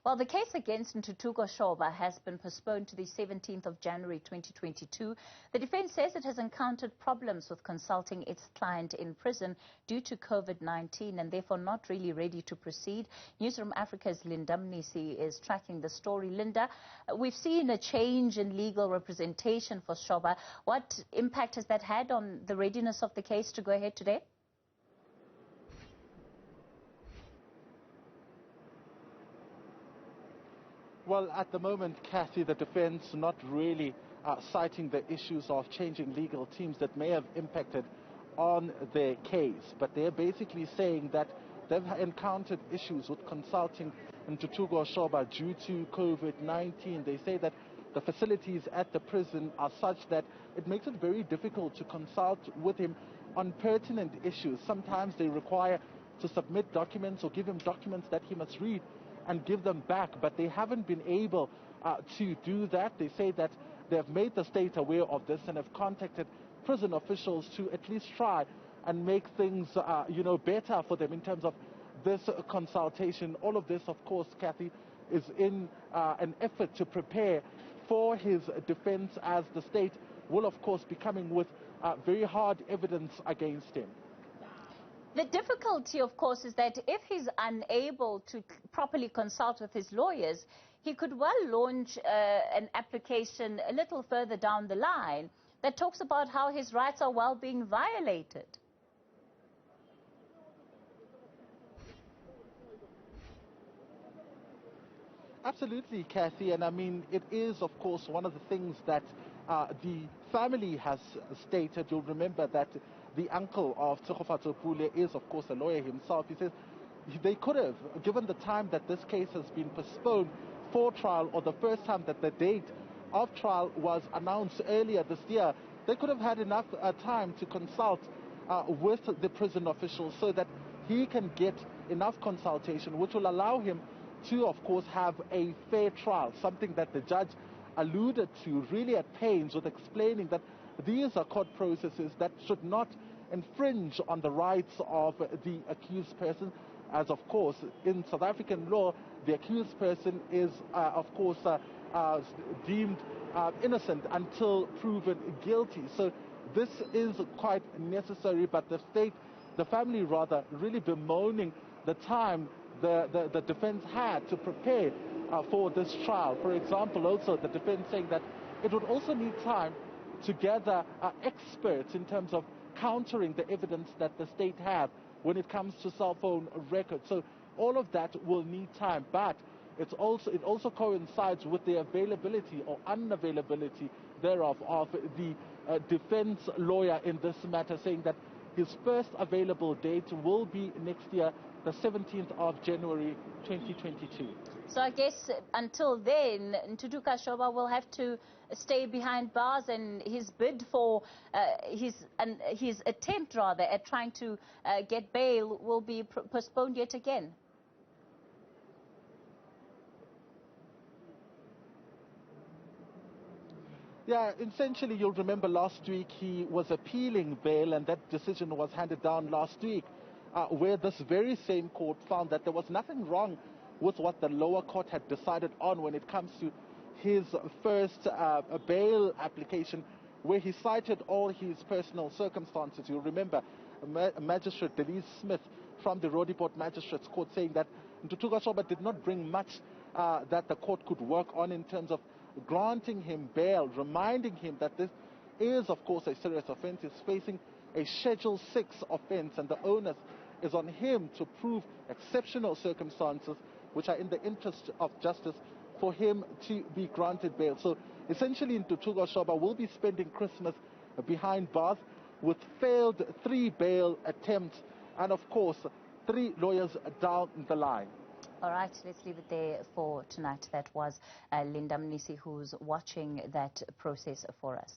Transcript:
Well, the case against Ntuthuko Shoba has been postponed to the 17th of January 2022. The defense says it has encountered problems with consulting its client in prison due to COVID-19 and therefore not really ready to proceed. Newzroom Afrika's Linda Mnisi is tracking the story. Linda, we've seen a change in legal representation for Shoba. What impact has that had on the readiness of the case to go ahead today? Well, at the moment, Kathy, the defense not really citing the issues of changing legal teams that may have impacted on their case. But they're basically saying that they've encountered issues with consulting Ntuthuko Shoba due to COVID-19. They say that the facilities at the prison are such that it makes it very difficult to consult with him on pertinent issues. Sometimes they require to submit documents or give him documents that he must read and give them back, but they haven't been able to do that. They say that they have made the state aware of this and have contacted prison officials to at least try and make things, better for them in terms of this consultation. All of this, of course, Kathy, is in an effort to prepare for his defense, as the state will, of course, be coming with very hard evidence against him. The difficulty, of course, is that if he's unable to properly consult with his lawyers, he could well launch an application a little further down the line that talks about how his rights are well being violated. Absolutely, Kathy, and I mean, it is, of course, one of the things that the family has stated. You'll remember that the uncle of Ntuthuko is, of course, a lawyer himself. He says they could have, given the time that this case has been postponed for trial, or the first time that the date of trial was announced earlier this year, they could have had enough time to consult with the prison officials so that he can get enough consultation, which will allow him to, of course, have a fair trial, something that the judge alluded to really at pains with explaining that these are court processes that should not infringe on the rights of the accused person, as, of course, in South African law, the accused person is, of course, deemed innocent until proven guilty. So this is quite necessary, but the family rather, really bemoaning the time the defense had to prepare for this trial. For example, also the defense saying that it would also need time to gather experts in terms of countering the evidence that the state have when it comes to cell phone records. So all of that will need time, but it also coincides with the availability or unavailability thereof of the defense lawyer in this matter, saying that his first available date will be next year, the 17th of January 2022. So I guess until then, Ntuthuko Shoba will have to stay behind bars, and his bid for his attempt rather at trying to get bail will be postponed yet again. Yeah, essentially, you'll remember last week he was appealing bail, and that decision was handed down last week, where this very same court found that there was nothing wrong with what the lower court had decided on when it comes to his first bail application, where he cited all his personal circumstances. You'll remember Magistrate Denise Smith from the Roodepoort Magistrates Court saying that Ntuthuko Shoba did not bring much that the court could work on in terms of granting him bail, reminding him that this is, of course, a serious offense. He's facing a Schedule 6 offense, and the onus is on him to prove exceptional circumstances which are in the interest of justice for him to be granted bail. So essentially, Ntuthuko Shoba will be spending Christmas behind bars with failed 3 bail attempts and, of course, 3 lawyers down the line. All right, let's leave it there for tonight. That was Linda Mnisi, who's watching that process for us.